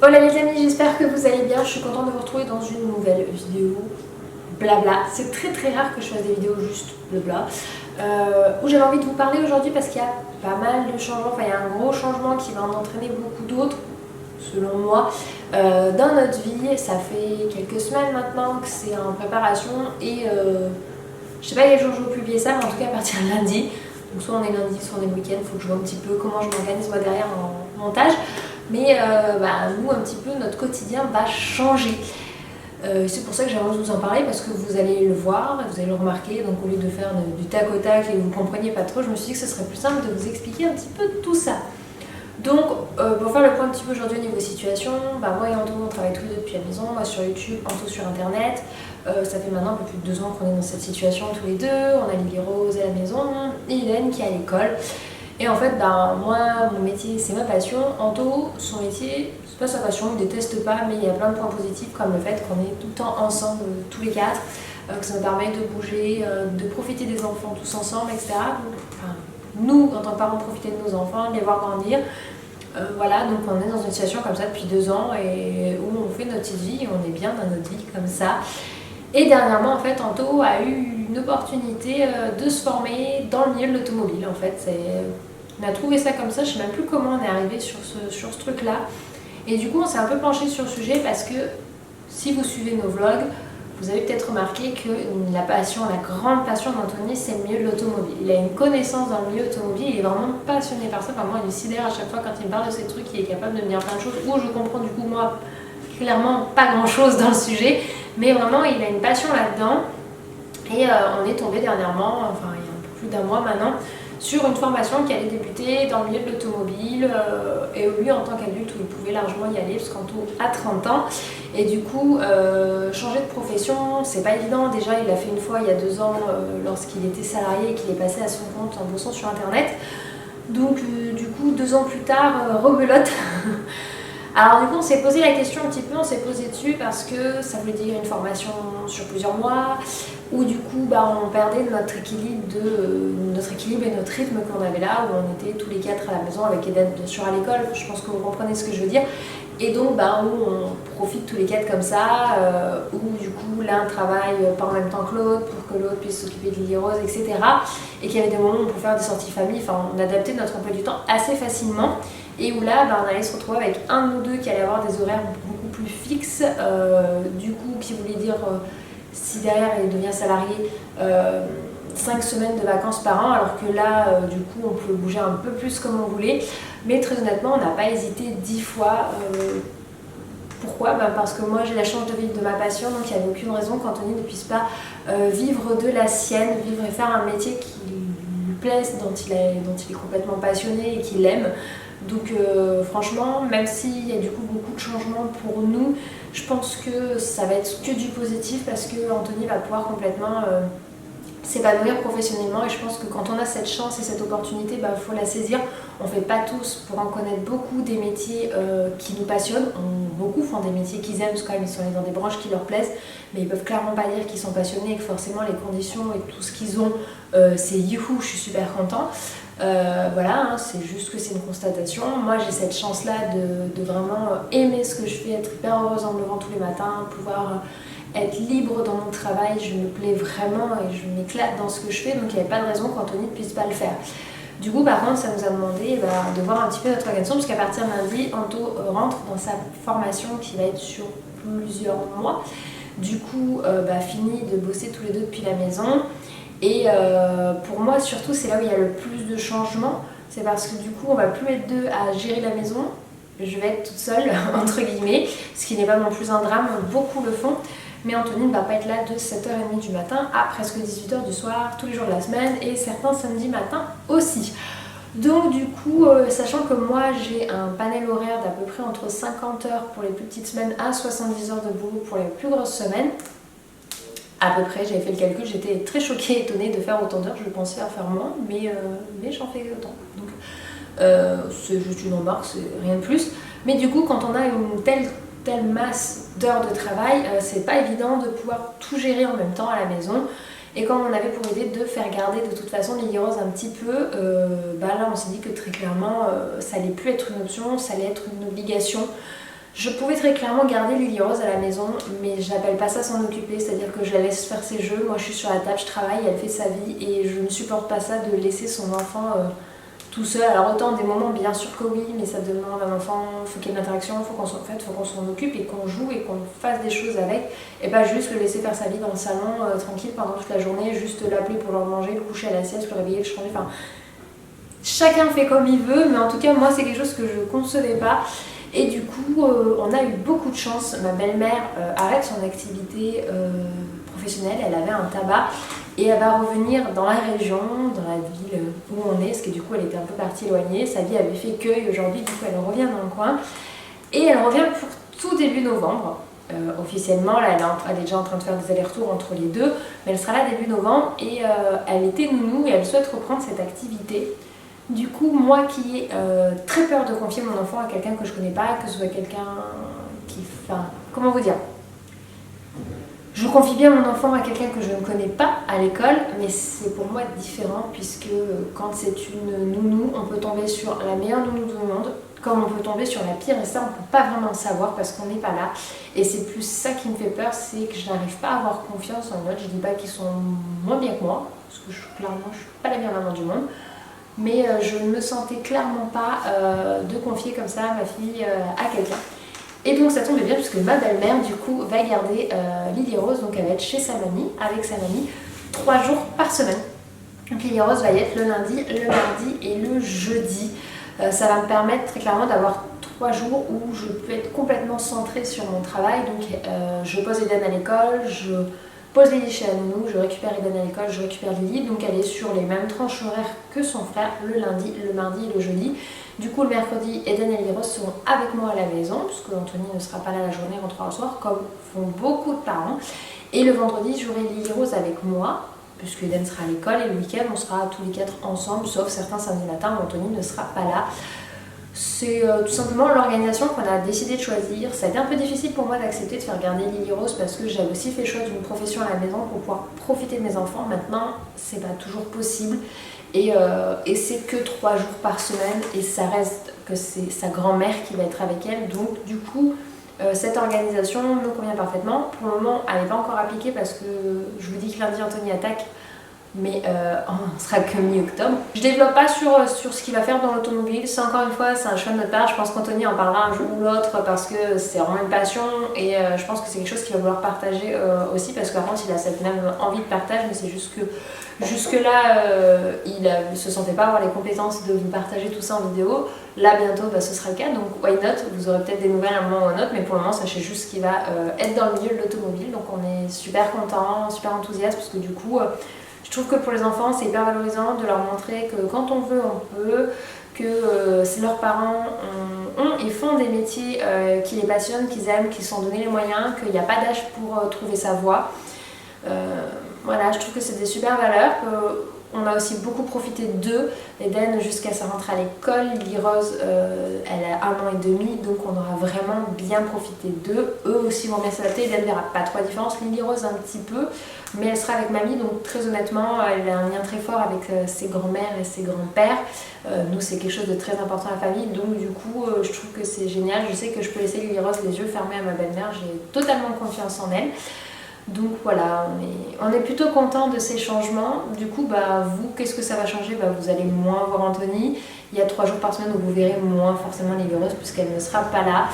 Voilà les amis, j'espère que vous allez bien. Je suis contente de vous retrouver dans une nouvelle vidéo blabla. C'est très très rare que je fasse des vidéos juste blabla. Où j'avais envie de vous parler aujourd'hui parce qu'il y a pas mal de changements. Enfin, il y a un gros changement qui va en entraîner beaucoup d'autres, selon moi, dans notre vie. Ça fait quelques semaines maintenant que c'est en préparation et je sais pas quel jour je vais publier ça, mais en tout cas à partir de lundi. Donc soit on est lundi, soit on est le week-end. Il faut que je vois un petit peu comment je m'organise moi derrière en montage. Mais nous, un petit peu, notre quotidien va changer. C'est pour ça que j'ai envie de vous en parler, parce que vous allez le voir, vous allez le remarquer. Donc au lieu de faire du tac au tac et vous ne compreniez pas trop, je me suis dit que ce serait plus simple de vous expliquer un petit peu tout ça. Donc pour faire le point un petit peu aujourd'hui au niveau situation, moi et Anto on travaille tous les deux depuis la maison, moi sur YouTube, Anto sur internet. Ça fait maintenant un peu plus de 2 ans qu'on est dans cette situation tous les deux. On a Lily Rose à la maison et Hélène qui est à l'école. Et en fait, moi, mon métier, c'est ma passion. Anto, son métier, c'est pas sa passion, il déteste pas, mais il y a plein de points positifs, comme le fait qu'on est tout le temps ensemble, tous les quatre, que ça nous permet de bouger, de profiter des enfants tous ensemble, etc. Nous, en tant que parents, profiter de nos enfants, de les voir grandir. Voilà, donc on est dans une situation comme ça depuis 2 ans, et où on fait notre petite vie, et on est bien dans notre vie comme ça. Et dernièrement, en fait, Anto a eu une opportunité de se former dans le milieu de l'automobile. En fait, on a trouvé ça comme ça, je sais même plus comment on est arrivé sur ce truc-là. Et du coup, on s'est un peu penché sur le sujet parce que si vous suivez nos vlogs, vous avez peut-être remarqué que la grande passion d'Anthony, c'est le milieu de l'automobile. Il a une connaissance dans le milieu automobile, il est vraiment passionné par ça. Enfin, moi, il est sidère à chaque fois quand il me parle de ces trucs, il est capable de me dire plein de choses, où je comprends du coup, moi, clairement pas grand-chose dans le sujet. Mais vraiment, il a une passion là-dedans. Et on est tombé dernièrement, enfin il y a un peu plus d'1 mois maintenant, sur une formation qui allait débuter dans le milieu de l'automobile. Et lui, en tant qu'adulte, il pouvait largement y aller, parce qu'Anto a 30 ans. Et du coup, changer de profession, c'est pas évident. Déjà, il l'a fait une fois il y a 2 ans, lorsqu'il était salarié et qu'il est passé à son compte en bossant sur Internet. Donc, du coup, 2 ans plus tard, rebelote. Alors du coup on s'est posé la question un petit peu, on s'est posé dessus parce que ça voulait dire une formation sur plusieurs mois, où du coup on perdait notre équilibre et notre rythme qu'on avait là, où on était tous les 4 à la maison avec Eden bien sûr à l'école, je pense que vous comprenez ce que je veux dire. Et donc où on profite tous les 4 comme ça, où du coup l'un travaille pas en même temps que l'autre pour que l'autre puisse s'occuper de Lily Rose, etc. Et qu'il y avait des moments où on pouvait faire des sorties famille, enfin on adaptait notre emploi du temps assez facilement. Et où là, on allait se retrouver avec un de nous deux qui allait avoir des horaires beaucoup plus fixes, du coup, qui voulait dire, si derrière il devient salarié, 5 semaines de vacances par an, alors que là, du coup, on pouvait bouger un peu plus comme on voulait. Mais très honnêtement, on n'a pas hésité 10 fois. Pourquoi ? Parce que moi, j'ai la chance de vivre de ma passion, donc il n'y avait aucune raison qu'Anthony ne puisse pas vivre de la sienne, vivre et faire un métier qui lui plaise, dont il est complètement passionné et qu'il aime. Donc franchement, même s'il y a du coup beaucoup de changements pour nous, je pense que ça va être que du positif, parce que Anthony va pouvoir complètement s'épanouir professionnellement. Et je pense que quand on a cette chance et cette opportunité, faut la saisir. On ne fait pas tous, pour en connaître beaucoup, des métiers qui nous passionnent. Beaucoup font des métiers qu'ils aiment, parce que quand même ils sont allés dans des branches qui leur plaisent, mais ils peuvent clairement pas dire qu'ils sont passionnés et que forcément les conditions et tout ce qu'ils ont, c'est youhou, je suis super content. Voilà, c'est juste que c'est une constatation. Moi j'ai cette chance là de vraiment aimer ce que je fais, être hyper heureuse en me levant tous les matins, pouvoir être libre dans mon travail, je me plais vraiment et je m'éclate dans ce que je fais, donc il n'y avait pas de raison qu'Anthony ne puisse pas le faire. Du coup par contre ça nous a demandé de voir un petit peu notre organisation, parce qu'à partir de lundi, Anto rentre dans sa formation qui va être sur plusieurs mois. Du coup fini de bosser tous les deux depuis la maison. Et pour moi surtout c'est là où il y a le plus de changements, c'est parce que du coup on va plus être 2 à gérer la maison, je vais être toute seule entre guillemets, ce qui n'est pas non plus un drame, beaucoup le font, mais Anthony ne va pas être là de 7h30 du matin à presque 18h du soir tous les jours de la semaine, et certains samedis matin aussi. Donc du coup, sachant que moi j'ai un panel horaire d'à peu près entre 50 heures pour les plus petites semaines à 70 heures de boulot pour les plus grosses semaines, à peu près, j'avais fait le calcul, j'étais très choquée, étonnée de faire autant d'heures, je pensais en faire moins, mais j'en fais autant. Donc c'est juste une remarque, c'est rien de plus. Mais du coup, quand on a une telle masse d'heures de travail, c'est pas évident de pouvoir tout gérer en même temps à la maison. Et comme on avait pour idée de faire garder de toute façon Lily Rose un petit peu, là on s'est dit que très clairement ça allait plus être une option, ça allait être une obligation. Je pouvais très clairement garder Lily Rose à la maison, mais j'appelle pas ça s'en occuper, c'est-à-dire que je la laisse faire ses jeux, moi je suis sur la table, je travaille, elle fait sa vie et je ne supporte pas ça de laisser son enfant tout seul. Alors autant des moments bien sûr que oui, mais ça demande à un enfant, il faut qu'il y ait une interaction, il faut qu'on s'en occupe et qu'on joue et qu'on fasse des choses avec et pas juste le laisser faire sa vie dans le salon tranquille pendant toute la journée, juste l'appeler pour leur manger, le coucher à la sieste, le réveiller, le changer, enfin chacun fait comme il veut, mais en tout cas moi c'est quelque chose que je concevais pas. Et du coup, on a eu beaucoup de chance. Ma belle-mère arrête son activité professionnelle, elle avait un tabac et elle va revenir dans la région, dans la ville où on est, parce que du coup elle était un peu partie éloignée, sa vie avait fait cueil aujourd'hui, du coup elle revient dans le coin. Et elle revient pour tout début novembre. Officiellement, là, elle est déjà en train de faire des allers-retours entre les deux, mais elle sera là début novembre et elle était nounou et elle souhaite reprendre cette activité. Du coup, moi qui ai très peur de confier mon enfant à quelqu'un que je connais pas, que ce soit quelqu'un qui... Enfin, comment vous dire? Je confie bien mon enfant à quelqu'un que je ne connais pas à l'école, mais c'est pour moi différent puisque quand c'est une nounou, on peut tomber sur la meilleure nounou du monde, comme on peut tomber sur la pire, et ça on peut pas vraiment le savoir parce qu'on n'est pas là. Et c'est plus ça qui me fait peur, c'est que je n'arrive pas à avoir confiance en eux. Je dis pas qu'ils sont moins bien que moi, parce que clairement je suis pas la meilleure maman du monde. Mais je ne me sentais clairement pas de confier comme ça ma fille à quelqu'un. Et donc ça tombe bien puisque ma belle-mère du coup va garder Lily Rose, donc elle va être chez sa mamie, avec sa mamie, 3 jours par semaine. Donc Lily Rose va y être le lundi, le mardi et le jeudi. Ça va me permettre très clairement d'avoir 3 jours où je peux être complètement centrée sur mon travail. Donc je pose Eden à l'école, je pose Lily chez la nounou, je récupère Eden à l'école, je récupère Lily, donc elle est sur les mêmes tranches horaires que son frère, le lundi, le mardi et le jeudi. Du coup le mercredi, Eden et Lily Rose seront avec moi à la maison, puisque Anthony ne sera pas là la journée, rentrera au soir, comme font beaucoup de parents. Et le vendredi, j'aurai Lily Rose avec moi, puisque Eden sera à l'école, et le week-end, on sera tous les 4 ensemble, sauf certains samedis matins où Anthony ne sera pas là. C'est tout simplement l'organisation qu'on a décidé de choisir. Ça a été un peu difficile pour moi d'accepter de faire garder Lily Rose parce que j'avais aussi fait le choix d'une profession à la maison pour pouvoir profiter de mes enfants. Maintenant, c'est pas toujours possible et c'est que 3 jours par semaine et ça reste que c'est sa grand-mère qui va être avec elle. Donc du coup, cette organisation me convient parfaitement. Pour le moment, elle n'est pas encore appliquée parce que je vous dis que lundi, Anthony attaque. Mais on sera que mi-octobre. Je développe pas sur ce qu'il va faire dans l'automobile, c'est encore une fois, c'est un choix de notre part. Je pense qu'Anthony en parlera un jour ou l'autre parce que c'est vraiment une passion et je pense que c'est quelque chose qu'il va vouloir partager aussi parce qu'avant il a cette même envie de partage, mais c'est juste que jusque-là il ne se sentait pas avoir les compétences de vous partager tout ça en vidéo. Là bientôt ce sera le cas, donc why not, vous aurez peut-être des nouvelles à un moment ou à un autre, mais pour le moment sachez juste qu'il va être dans le milieu de l'automobile, donc on est super content, super enthousiaste parce que du coup je trouve que pour les enfants, c'est hyper valorisant de leur montrer que quand on veut, on peut, que si leurs parents ont et font des métiers qui les passionnent, qu'ils aiment, qu'ils se sont donné les moyens, qu'il n'y a pas d'âge pour trouver sa voie. Voilà, je trouve que c'est des super valeurs. On a aussi beaucoup profité d'eux. Eden, jusqu'à sa rentrée à l'école, Lily Rose, elle a 1 an et demi, donc on aura vraiment bien profité d'eux. Eux aussi vont bien s'adapter. Eden ne verra pas trop la différence. Lily Rose un petit peu, mais elle sera avec mamie, donc très honnêtement, elle a un lien très fort avec ses grands-mères et ses grands-pères. Nous, c'est quelque chose de très important à la famille, donc du coup, je trouve que c'est génial. Je sais que je peux laisser Lily Rose les yeux fermés à ma belle-mère. J'ai totalement confiance en elle. Donc voilà, on est plutôt content de ces changements. Du coup, vous, qu'est-ce que ça va changer? Vous allez moins voir Anthony. Il y a 3 jours par semaine où vous verrez moins forcément Lily Rose puisqu'elle ne sera pas là.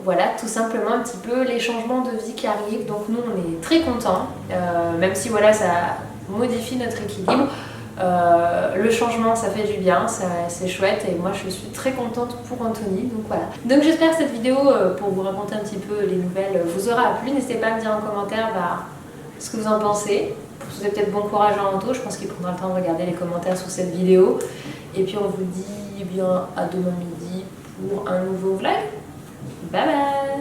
Voilà, tout simplement un petit peu les changements de vie qui arrivent. Donc nous, on est très contents, même si voilà, ça modifie notre équilibre. Le changement, ça fait du bien, c'est chouette et moi je suis très contente pour Anthony, donc voilà. Donc j'espère que cette vidéo, pour vous raconter un petit peu les nouvelles, vous aura plu. N'hésitez pas à me dire en commentaire ce que vous en pensez. Pour souhaiter peut-être bon courage à Anto, je pense qu'il prendra le temps de regarder les commentaires sous cette vidéo. Et puis on vous dit à demain midi pour un nouveau vlog. Bye bye.